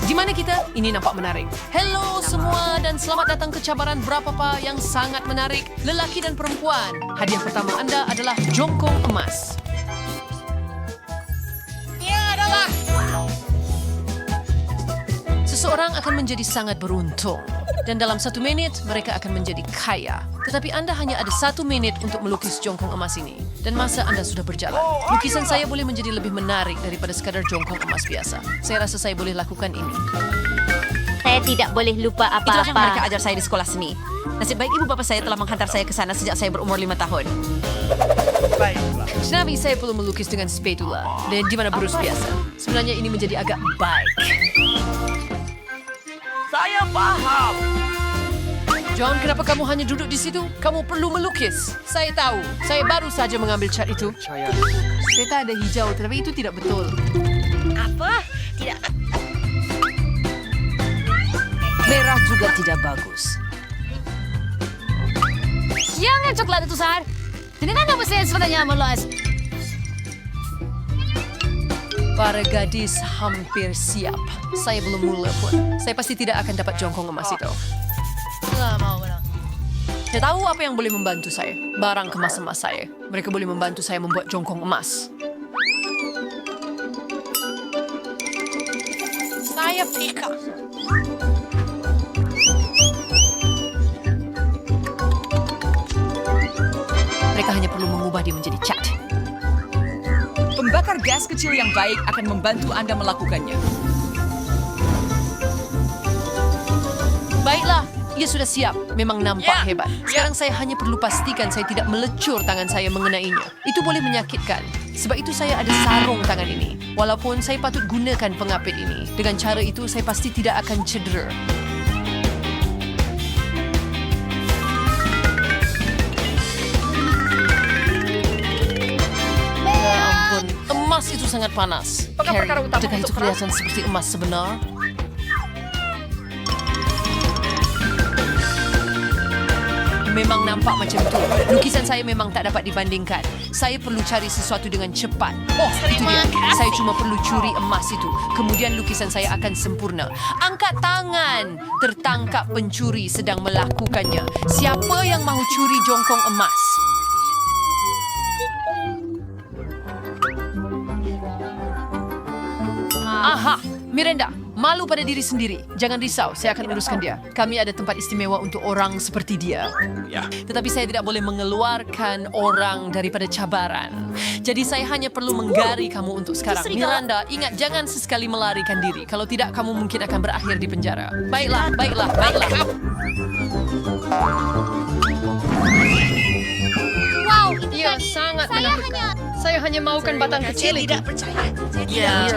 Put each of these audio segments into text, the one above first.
Di mana kita? Ini nampak menarik. Hello semua dan selamat datang ke cabaran berapa pa yang sangat menarik. Lelaki dan perempuan. Hadiah pertama anda adalah jongkong emas. Seseorang akan menjadi sangat beruntung. Dan dalam 1 menit, mereka akan menjadi kaya. Tetapi Anda hanya ada 1 menit untuk melukis jongkong emas ini. Dan masa Anda sudah berjalan. Lukisan saya boleh menjadi lebih menarik daripada sekadar jongkong emas biasa. Saya rasa saya boleh lakukan ini. Saya tidak boleh lupa Itulah yang mereka apa-apa. ajar saya di sekolah seni. Nasib baik ibu bapa saya telah menghantar saya ke sana sejak saya berumur 5 tahun. Senapi saya perlu melukis dengan spatula. Dan di mana berus biasa. Sebenarnya ini menjadi agak baik. Saya paham. John, kenapa kamu hanya duduk di situ? Kamu perlu melukis. Saya tahu. Saya baru saja mengambil cat itu. Peta ada hijau, tetapi itu tidak betul. Apa? Tidak. Merah juga tidak bagus. Jangan coklat itu, Sar. Dengan nama saya sebenarnya meluas. Para gadis hampir siap. Saya belum mula pun. Saya pasti tidak akan dapat jongkong emas itu. Saya tahu apa yang boleh membantu saya. Barang kemas emas saya. Mereka boleh membantu saya membuat jongkong emas. Saya pika. Mereka hanya perlu mengubah dia menjadi cat. Pembakar gas kecil yang baik akan membantu Anda melakukannya. Baiklah, ia sudah siap. Memang nampak hebat. Sekarang saya hanya perlu pastikan saya tidak melecur tangan saya mengenainya. Itu boleh menyakitkan. Sebab itu saya ada sarung tangan ini. Walaupun saya patut gunakan pengapit ini. Dengan cara itu saya pasti tidak akan cedera. Ya ampun, emas itu sangat panas. Carrie, adakah itu kelihatan seperti emas sebenar? Memang nampak macam itu. Lukisan saya memang tak dapat dibandingkan. Saya perlu cari sesuatu dengan cepat. Oh, itu dia. Saya cuma perlu curi emas itu. Kemudian lukisan saya akan sempurna. Angkat tangan. Tertangkap pencuri sedang melakukannya. Siapa yang mahu curi jongkong emas? Aha, Miranda. Malu pada diri sendiri. Jangan risau, saya akan uruskan dia. Kami ada tempat istimewa untuk orang seperti dia. Ya. Tetapi saya tidak boleh mengeluarkan orang daripada cabaran. Jadi saya hanya perlu menggari kamu untuk sekarang. Miranda, ingat jangan sesekali melarikan diri. Kalau tidak, kamu mungkin akan berakhir di penjara. Baiklah, baiklah, baiklah. Wow, Ia sangat menakutkan. Saya hanya maukan batang kecil itu. Tidak percaya. Ya.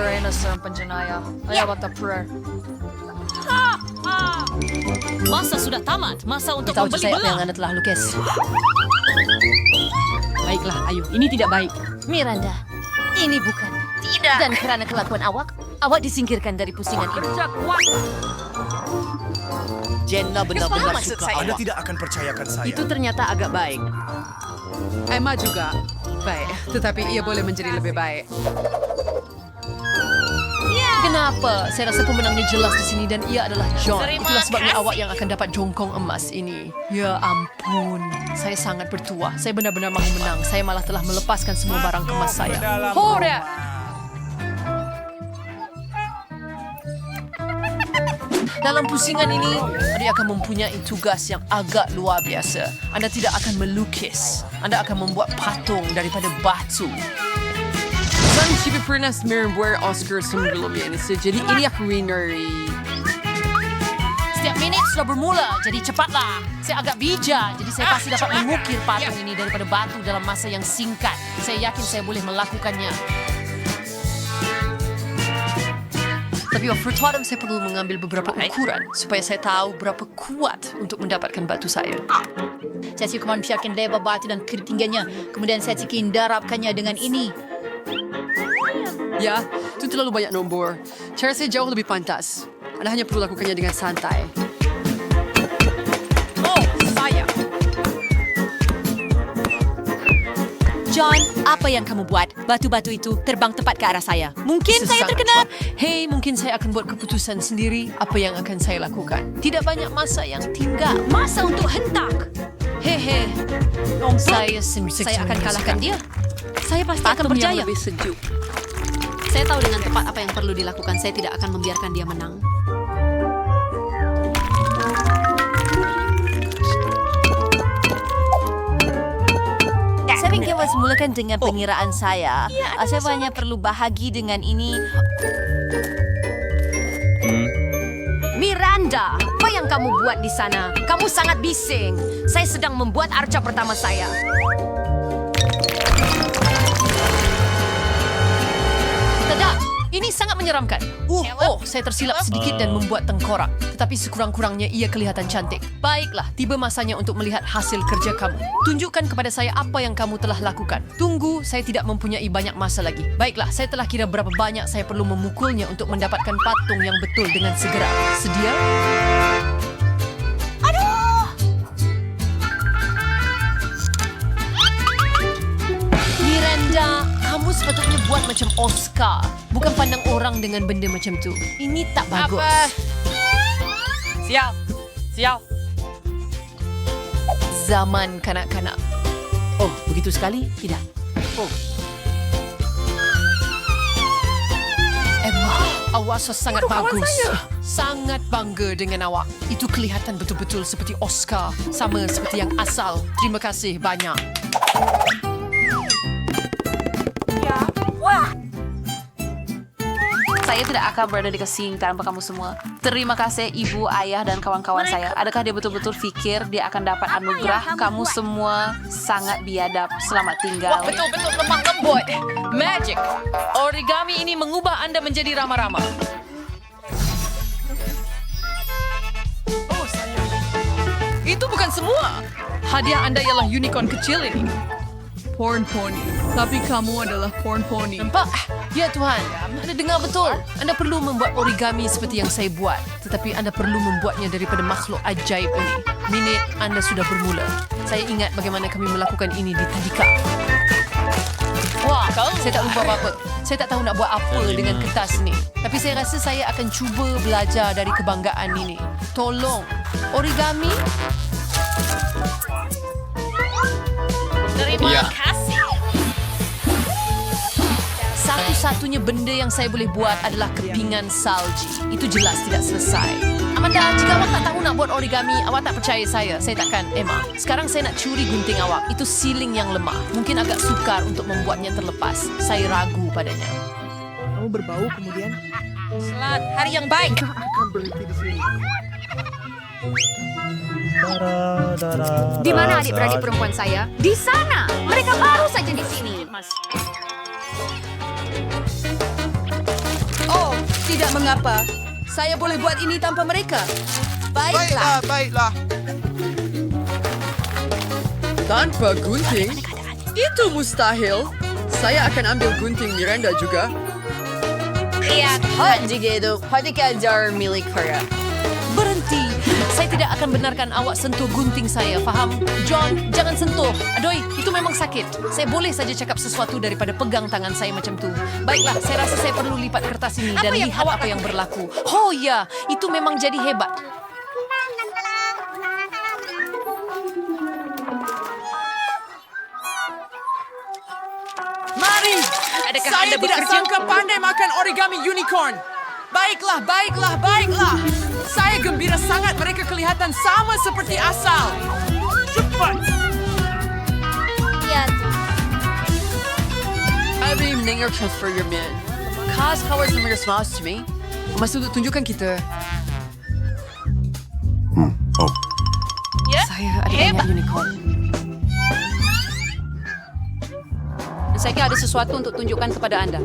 Masa sudah tamat. Masa untuk Tahu membeli saya apa yang belah. Anda telah lukis. Baiklah, ayo. Ini tidak baik. Miranda, ini bukan. Tidak. Dan karena kelakuan awak disingkirkan dari pusingan ini. Jenna benar-benar maksud suka saya? Anda awak. tidak akan percayakan saya. Itu ternyata agak baik. Emma juga baik, tetapi ia boleh menjadi lebih baik. Kenapa? Saya rasa pemenangnya jelas di sini dan ia adalah John. Itulah sebabnya awak yang akan dapat jongkong emas ini. Ya ampun, saya sangat bertuah. Saya benar-benar mahu menang. Saya malah telah melepaskan semua barang kemas saya. Hore! Dalam pusingan ini, Anda akan mempunyai tugas yang agak luar biasa. Anda tidak akan melukis. Anda akan membuat patung daripada batu. Saya tidak pernah membuat Oscar sebelumnya, jadi ini aku winari. Setiap minit sudah bermula, jadi cepatlah. Saya agak bijak, jadi saya pasti dapat mengukir patung ini daripada batu dalam masa yang singkat. Saya yakin saya boleh melakukannya. Tapi waktu Adam saya perlu mengambil beberapa ukuran supaya saya tahu berapa kuat untuk mendapatkan batu saya. Saya cuma biarkan lebar batu dan ketinggiannya. Kemudian saya cikin darabkannya dengan ini. Ya, itu terlalu banyak nombor. Cara saya jauh lebih pantas. Anda hanya perlu lakukannya dengan santai. Oh, saya. John, apa yang kamu buat? Batu-batu itu terbang tepat ke arah saya. Mungkin saya Sesangat terkena... cepat. Hei, mungkin saya akan buat keputusan sendiri apa yang akan saya lakukan. Tidak banyak masa yang tinggal. Masa untuk hentak. Hehe. Saya sendiri. Saya akan kalahkan dia. Saya pasti akan Patung yang berjaya. lebih sejuk. Saya tahu dengan tepat apa yang perlu dilakukan. Saya tidak akan membiarkan dia menang. Saya ingin mulakan dengan pengiraan saya. Saya hanya perlu bahagi dengan ini. Miranda, apa yang kamu buat di sana? Kamu sangat bising. Saya sedang membuat arca pertama saya. Tidak, ini sangat menyeramkan. Saya tersilap sedikit dan membuat tengkorak. Tetapi sekurang-kurangnya ia kelihatan cantik. Baiklah, tiba masanya untuk melihat hasil kerja kamu. Tunjukkan kepada saya apa yang kamu telah lakukan. Tunggu, saya tidak mempunyai banyak masa lagi. Baiklah, saya telah kira berapa banyak saya perlu memukulnya untuk mendapatkan patung yang betul dengan segera. Sedia? Miranda, kamu sepatutnya buat macam Oscar. Bukan pandang orang dengan benda macam tu. Ini tak bagus. Sial. Sial. Zaman kanak-kanak. Oh, begitu sekali? Tidak. Oh, Emma, awak sangat bagus. Sangat bangga dengan awak. Itu kelihatan betul-betul seperti Oscar. Sama seperti yang asal. Terima kasih banyak. Saya tidak akan berada di sini tanpa kamu semua. Terima kasih ibu, ayah, dan kawan-kawan saya. Adakah dia betul-betul pikir dia akan dapat anugerah? Kamu semua sangat biadab. Selamat tinggal. Betul-betul lemah lembut. Magic. Origami ini mengubah Anda menjadi ramah-ramah. Itu bukan semua. Hadiah Anda ialah unicorn kecil ini. Porn pony. Tapi kamu adalah porn pony. Nampak? Ya Tuhan, Anda dengar betul. Anda perlu membuat origami seperti yang saya buat. Tetapi Anda perlu membuatnya daripada makhluk ajaib ini. Minit Anda sudah bermula. Saya ingat bagaimana kami melakukan ini di Tadika. Wah, saya tak lupa apa-apa. Saya tak tahu nak buat apa dengan kertas ni. Tapi saya rasa saya akan cuba belajar dari kebanggaan ini. Tolong, origami. Terima kasih. Satu-satunya benda yang saya boleh buat adalah kepingan salji. Itu jelas tidak selesai. Amanda, jika awak tak tahu nak buat origami, awak tak percaya saya. Saya takkan, Emma. Sekarang saya nak curi gunting awak. Itu siling yang lemah. Mungkin agak sukar untuk membuatnya terlepas. Saya ragu padanya. Kamu berbau kemudian. Selamat hari yang baik. Di mana adik-beradik perempuan saya? Di sana. Mereka baru saja di sini. Oh, tidak mengapa. Saya boleh buat ini tanpa mereka. Baiklah. Baiklah. Tanpa gunting? Itu mustahil. Saya akan ambil gunting Miranda juga. Iya, gitu. Hatikan jar milik Korea. Berhenti. Saya tidak akan benarkan awak sentuh gunting saya, faham? John, jangan sentuh. Adoy, itu memang sakit. Saya boleh saja cakap sesuatu daripada pegang tangan saya macam tu. Baiklah, saya rasa saya perlu lipat kertas ini dan lihat apa yang berlaku. Oh ya, itu memang jadi hebat. Mari. Adakah Saya Anda tidak bekerja? sangka pandai makan origami unicorn. Baiklah, baiklah, baiklah. Saya gembira sangat mereka kelihatan sama seperti asal. Cepat. Ya, Hari mendengar transfer your man. Kas kawar sama response to me. Maksud tunjukkan kita. Saya ada banyak unicorn. Saya ada sesuatu untuk tunjukkan kepada Anda.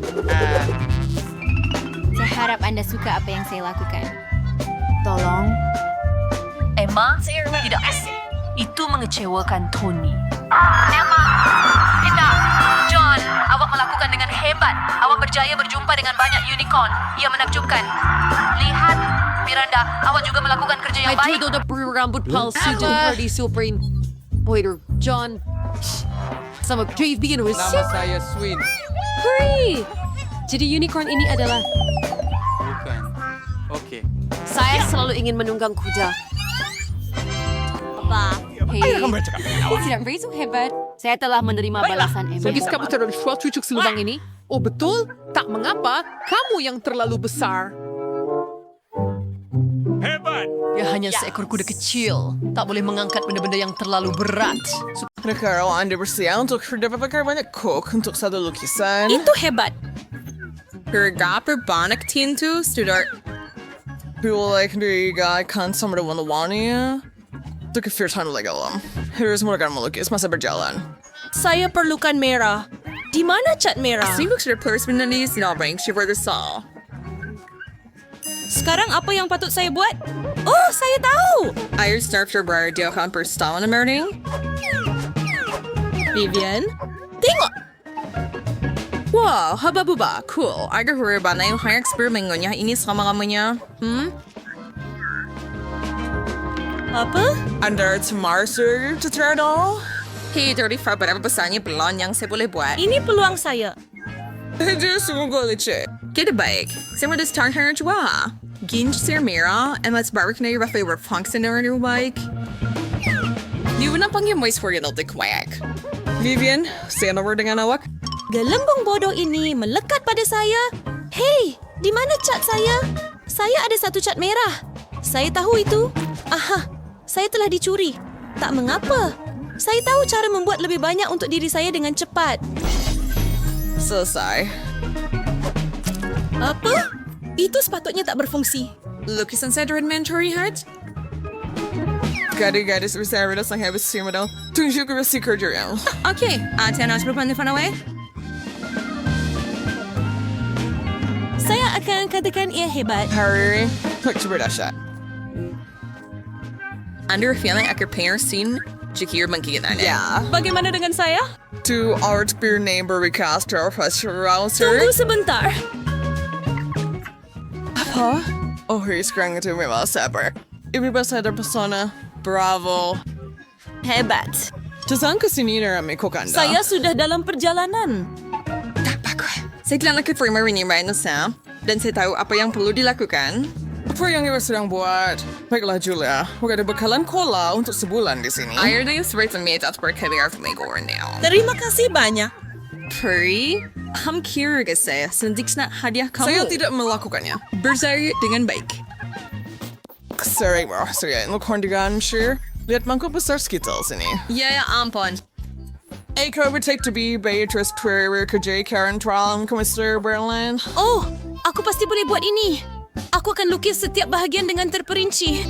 saya harap Anda suka apa yang saya lakukan. Tolong. Emma, tidak. Itu mengecewakan Tony. Tidak. John, awak melakukan dengan hebat. Awak berjaya berjumpa dengan banyak unicorn. Ia menakjubkan. Lihat, Miranda, awak juga melakukan kerja yang baik. Ay, todo na puro rambut palsu dyan. Party Supreme. Waiter, John. Sama Dave bikin Nama resip. saya Swin. Hurry! Jadi unicorn ini adalah... Bukan. Oke. Saya selalu ingin menunggang kuda. Hei, tidak begitu hebat. Saya telah menerima balasan Ember. Bagi kamu terlalu short cucuk si lubang ini? Oh betul? Tak mengapa, kamu yang terlalu besar. Dia hanya seekor kuda kecil. Tak boleh mengangkat benda-benda yang terlalu berat. Kalau Anda bersedia untuk mendapatkan banyak coke untuk satu lukisan, Itu hebat. berapa banyak tinta sudah boleh digunakan sama warna-warni? Untuk kefiatan legal. Harus mulakan melukis masa berjalan. Saya perlukan merah. Di mana cat merah? Sibuk sudah plus menulis novel Shiver the Soul. Sekarang apa yang patut saya buat? Oh, saya tahu. Air Snarf terbaru dia akan perstawan na morning. Vivian, tengok. Wow, haba-buba, cool. Agak huraba na yung high eksperimengo niya ini sama kamunya. Apa? Anda Marser Tetrado? Hey, 35 berapa besarnya peluang yang saya boleh buat? Ini peluang saya. Itu sungguh lucu. Kita baik. Saya mau start hari juga. Ginj sir Mira, and let's barbecue na yung favorite function na rin baik. Di ba na pang yung moist for yung kwek? Vivian, saya nomor dengan awak? Gelembung bodoh ini melekat pada saya. Hei, di mana cat saya? Saya ada satu cat merah. Saya tahu itu. Aha, saya telah dicuri. Tak mengapa. Saya tahu cara membuat lebih banyak untuk diri saya dengan cepat. Selesai. Apa? Itu sepatutnya tak berfungsi. Lukisan saya inventory heart? Gadis-gadis besar dah sang habis sih modal. Tunjuk ke besi kerja yang. Okay, Tiana harus berpandai away. Saya akan katakan ia hebat. Harry, coba dahsyat. Anda feeling akan pengen scene jikir mengkitan ya. Bagaimana dengan saya? To art beer name recast our first rouser. Tunggu sebentar. Apa? Oh, sekarang itu memang sabar. Ibu bahasa ada persona. Bravo. Hebat. Jasang kesini na kami kokanda. Saya sudah dalam perjalanan. Tak bagus. Saya telah nakit-frame ini na Sam. Dan saya tahu apa yang perlu dilakukan. Apa yang ibu sedang buat? Baiklah Julia, huwag ada bakalan cola untuk sebulan di sini. Air na yung sweet and meat at berkabiar for me going now. Terima kasih banyak. Peri, curious saya, sendik na hadiah kamu. Saya tidak melakukannya. Bersari dengan baik. Sorry, bro. Sorry, lukorn dengan sure. Lihat mangkuk besar Skittles ini. Ya, ampun. Ikaw would take to be Beatrice Twitter kerja Karen Traum Komisar Berlin. Oh, aku pasti boleh buat ini. Aku akan lukis setiap bahagian dengan terperinci.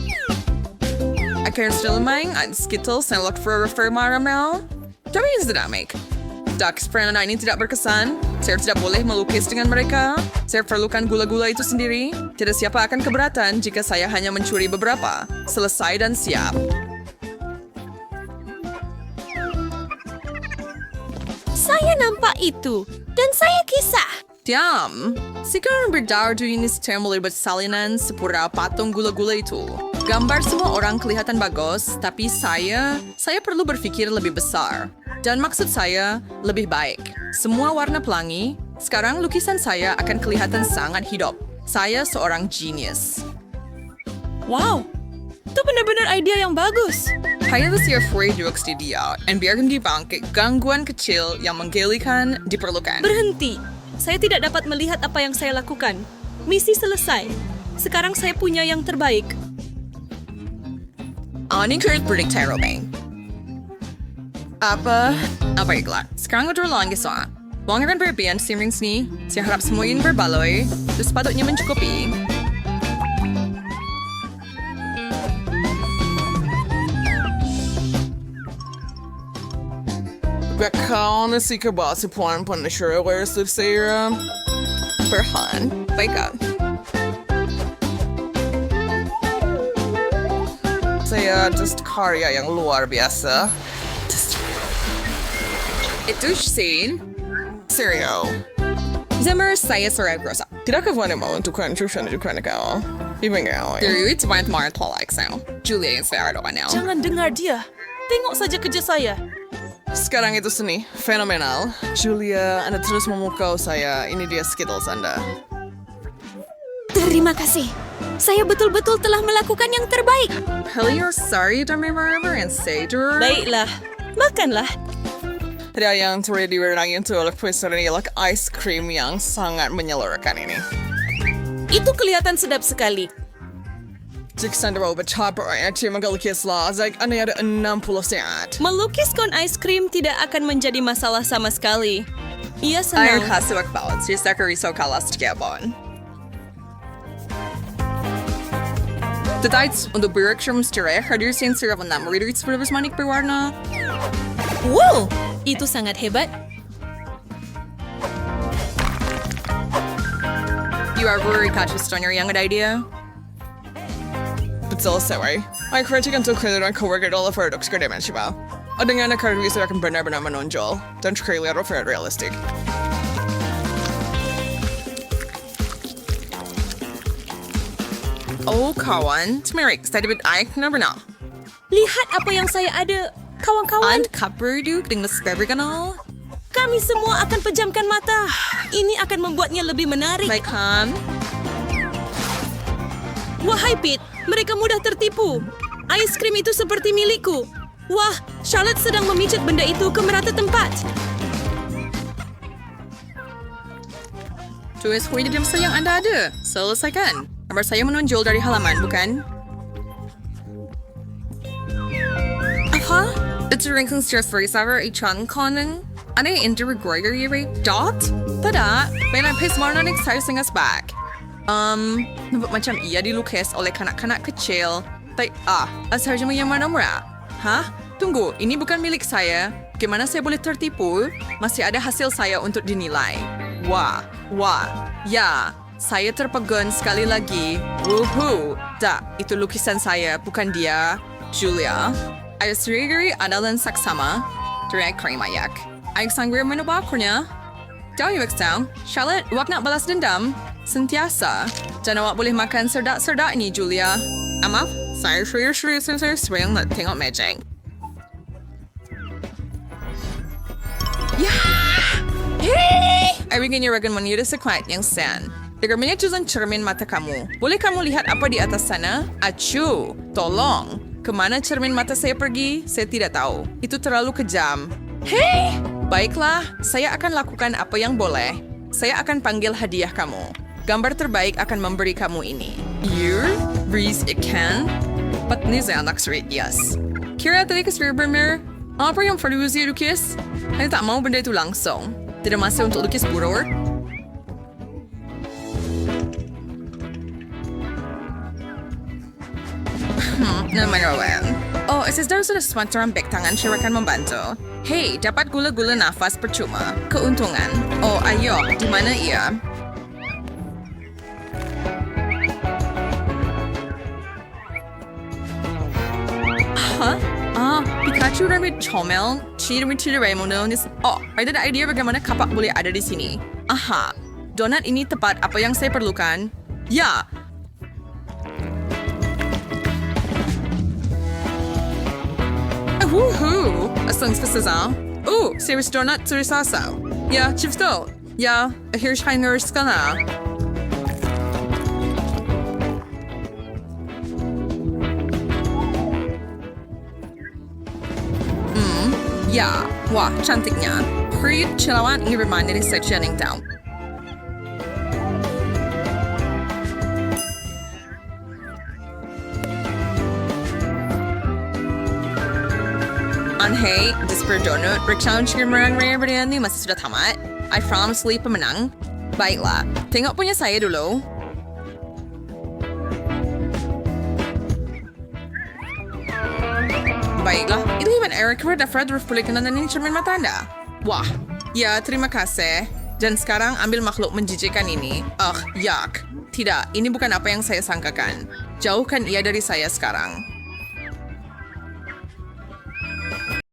Akan still main at Skittles and look for a refer maramel. Tapi yang tidak make. Ducks pernah ini tidak berkesan. Saya tidak boleh melukis dengan mereka. Saya perlukan gula-gula itu sendiri. Tidak siapa akan keberatan jika saya hanya mencuri beberapa. Selesai dan siap. Saya nampak itu. Dan saya kisah. Diam. Sekarang berdardu ini secara melibat salinan sepura patung gula-gula itu. Gambar semua orang kelihatan bagus, tapi saya perlu berpikir lebih besar. Dan maksud saya, lebih baik. Semua warna pelangi, sekarang lukisan saya akan kelihatan sangat hidup. Saya seorang genius. Wow, itu benar-benar ide yang bagus. Hanya saya free jokes di dia, dan biarkan dibangkit gangguan kecil yang menggelikan diperlukan. Berhenti. Saya tidak dapat melihat apa yang saya lakukan. Misi selesai. Sekarang saya punya yang terbaik. Ini kerja predictaro, Bang. Apa iklan? Sekarang udah lang isa. Wangaran berbian simring sini, saya harap semua ini berbaloy, terus sepatutnya mencukupi. Bakal na si Kaba si Puan pun na sure where is Sarah? Berhan, wake up. Saya just karya yang luar biasa. Itu scene? Serio. Zimmer saya seragrosa. Tidak kawan mo untuk konstruksi na jukan kau. Ibang Dari itu banyak marah tolak saya. Julia yang saya ada now. Jangan dengar dia. Tengok saja kerja saya. Sekarang itu seni. Fenomenal. Julia, Anda terus memukau saya. Ini dia Skittles Anda. Terima kasih. Saya betul-betul telah melakukan yang terbaik. Hello, sorry, don't remember and say to Baiklah, makanlah. Tidak yang terjadi itu oleh Profesor ini ialah ice cream yang sangat menyalurkan ini. Itu kelihatan sedap sekali. Jika Anda mau bercapa orang yang melukislah, Anda ada 60 saat. Melukis kon ice cream tidak akan menjadi masalah sama sekali. Ia Air senang. kasih waktu, saya sakar risau kalah sekian. Tetapi untuk beriksham secara hadir sensor of 6 reader seperti manik berwarna. Wow, itu sangat hebat. You are very cautious on your young idea. Betul sekali. Ay kritik untuk kalian coworker dalam paradoks kerdimensional. Dengan akar riset akan benar-benar menonjol dan terlihat realistik. Oh kawan, Tmerik, saya dapat aik benar-benar. Lihat apa yang saya ada, kawan-kawan. And kaperduk dengan sebagai kanal. Kami semua akan pejamkan mata. Ini akan membuatnya lebih menarik. Baik kan? Wahai Pete, mereka mudah tertipu. Ice cream itu seperti milikku. Wah, Charlotte sedang memijat benda itu ke merata tempat. Tulis kue di jam yang Anda ada. Selesaikan. Gambar saya menonjol dari halaman, bukan? Apa? Itu ringkung stress free saver ikan konen. Ano yung injury Gregory rate? Dot? Tada, may napis marnonik saya singas back. Nampak macam ia dilukis oleh kanak-kanak kecil. Asal mo yung manomra. Hah? Tunggu, ini bukan milik saya. Gimana saya boleh tertipu? Masih ada hasil saya untuk dinilai. Wah, ya. Saya terpegun sekali lagi. Woohoo! Itu lukisan saya, bukan dia. Julia. Ayos Gregory adalah saksama. Direct krimayak. Ayos sanggup menubakurnya. Tahu Extown, Charlotte, wag nak balas dendam. Sentiasa. Jangan awak boleh makan serdak-serdak ini, Julia. Maaf, saya serius sering nak tengok magic. Ya! Ay bigyan niyo ragan manira sa quiet yang sen. Degarmanya juzan cermin mata kamu. Boleh kamu lihat apa di atas sana? Acu, tolong. Kemana cermin mata saya pergi? Saya tidak tahu. Itu terlalu kejam. Hei! Baiklah, saya akan lakukan apa yang boleh. Saya akan panggil hadiah kamu. Gambar terbaik akan memberi kamu ini. Year, breeze ikan, patnis anak street, yes. Kira tadi ke Sverbermer, apa yang perlu usia lukis? Saya tak mau benda itu langsung. Tidak masa untuk lukis burur. Naman. Oh, daw sudah semacam bek tangan saya akan membantu. Hey, dapat gula-gula nafas percuma. Keuntungan. Oh, ayo, di mana ia? Pikachu Rabbit Chomel, Chirimichi Raymononis. Oh, ada idea bagaimana kapak boleh ada di sini. Aha, donat ini tepat apa yang saya perlukan. Ya. Woohoo! Asang spesial. Oh, serious donut turisasa. Ya, chipsto. Ya, Hirschheimer skana. Ya, wah, cantiknya. Creed Chilawan ini bermain dari Setching Town. Anhe, Disper Donut, Rikshaun Chimerang Raya Beriani masih sudah tamat. I promise pemenang. Baiklah, tengok punya saya dulu. Baiklah, itu Ivan Eric Red Fred Republikan dan ini cermin mata Anda. Wah, ya terima kasih. Dan sekarang ambil makhluk menjijikkan ini. Yak. Tidak, ini bukan apa yang saya sangkakan. Jauhkan ia dari saya sekarang.